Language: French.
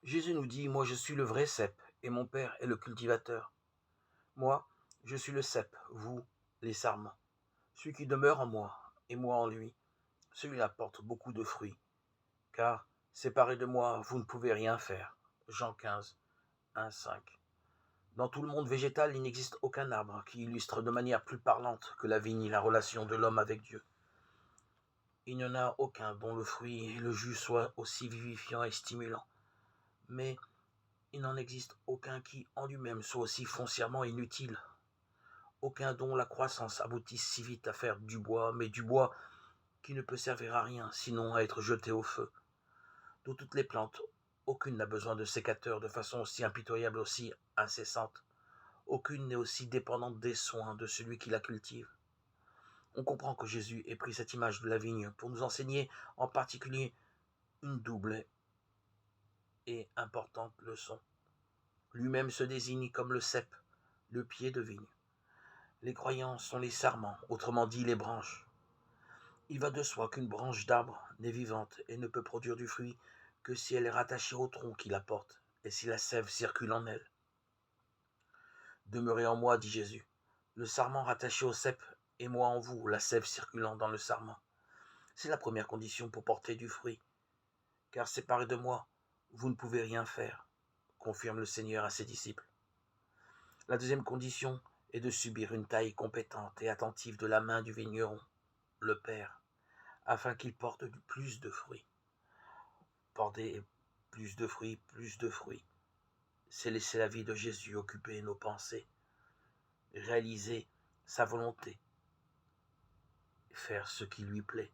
Jésus nous dit, moi je suis le vrai cep, et mon Père est le cultivateur. Moi, je suis le cep, vous, les sarments. Celui qui demeure en moi, et moi en lui, celui-là porte beaucoup de fruits. Car, séparé de moi, vous ne pouvez rien faire. Jean 15, 1, 5. Dans tout le monde végétal, il n'existe aucun arbre qui illustre de manière plus parlante que la vigne la relation de l'homme avec Dieu. Il n'y en a aucun dont le fruit et le jus soient aussi vivifiants et stimulants. Mais il n'en existe aucun qui, en lui-même, soit aussi foncièrement inutile. Aucun dont la croissance aboutisse si vite à faire du bois, mais du bois qui ne peut servir à rien, sinon à être jeté au feu. De toutes les plantes, aucune n'a besoin de sécateur de façon aussi impitoyable, aussi incessante. Aucune n'est aussi dépendante des soins de celui qui la cultive. On comprend que Jésus ait pris cette image de la vigne pour nous enseigner en particulier une double et importante leçon. Lui-même se désigne comme le cep, le pied de vigne. Les croyants sont les sarments, autrement dit les branches. Il va de soi qu'une branche d'arbre n'est vivante et ne peut produire du fruit que si elle est rattachée au tronc qui la porte et si la sève circule en elle. Demeurez en moi, dit Jésus, le sarment rattaché au cep et moi en vous, la sève circulant dans le sarment. C'est la première condition pour porter du fruit. Car séparé de moi, vous ne pouvez rien faire, confirme le Seigneur à ses disciples. La deuxième condition est de subir une taille compétente et attentive de la main du vigneron, le Père, afin qu'il porte plus de fruits. Porter plus de fruits, c'est laisser la vie de Jésus occuper nos pensées, réaliser sa volonté, faire ce qui lui plaît.